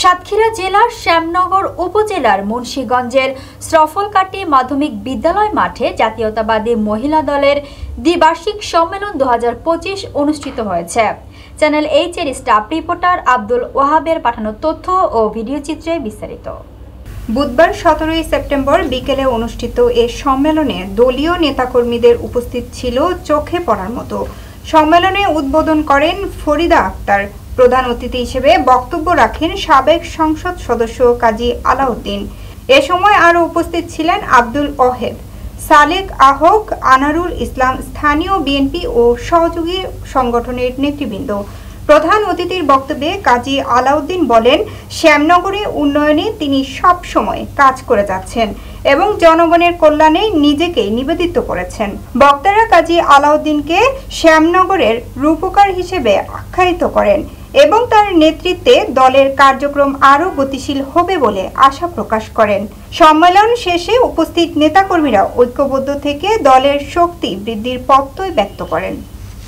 সাতক্ষীরা জেলার শ্যামনগর উপজেলার মুন্সিগঞ্জের শ্রফলকাটি মাধ্যমিক বিদ্যালয় মাঠে জাতীয়তাবাদী মহিলা দলের দ্বিবার্ষিক সম্মেলন 2025 অনুষ্ঠিত হয়েছে। চ্যানেল এইচ-এর স্টাফ রিপোর্টার আব্দুল ওয়াহাবের পাঠানো তথ্য ও ভিডিও চিত্রে বিস্তারিত। বুধবার 17 সেপ্টেম্বর বিকেলে অনুষ্ঠিত এ সম্মেলনে দলীয় নেতাকর্মীদের উপস্থিত ছিল চোখে পড়ার মতো। সম্মেলনে উদ্বোধন করেন ফরিদা আক্তার। প্রধান অতিথি হিসেবে বক্তব্য রাখেন সাবেক সংসদ সদস্য কাজী আলাউদ্দিন। এ সময় আরও উপস্থিত ছিলেন আব্দুল ওয়াহেদ, সালেক আহক, আনারুল ইসলাম, স্থানীয় বিএনপি ও সহযোগী সংগঠনের নেতৃবৃন্দ। প্রধান অতিথির বক্তব্যে কাজী আলাউদ্দিন বলেন, শ্যামনগরে উন্নয়নে তিনি সব সময় কাজ করে যাচ্ছেন এবং জনগণের কল্যাণে নিজেকে নিবেদিত করেছেন। বক্তারা কাজী আলাউদ্দিনকে শ্যামনগরের রূপকার হিসেবে আখ্যায়িত করেন এবং তার নেতৃত্বে দলের কার্যক্রম আরও গতিশীল হবে বলে আশা প্রকাশ করেন। সম্মেলন শেষে উপস্থিত নেতাকর্মীরা ঐক্যবদ্ধ থেকে দলের শক্তি বৃদ্ধির প্রত্যয় ব্যক্ত করেন।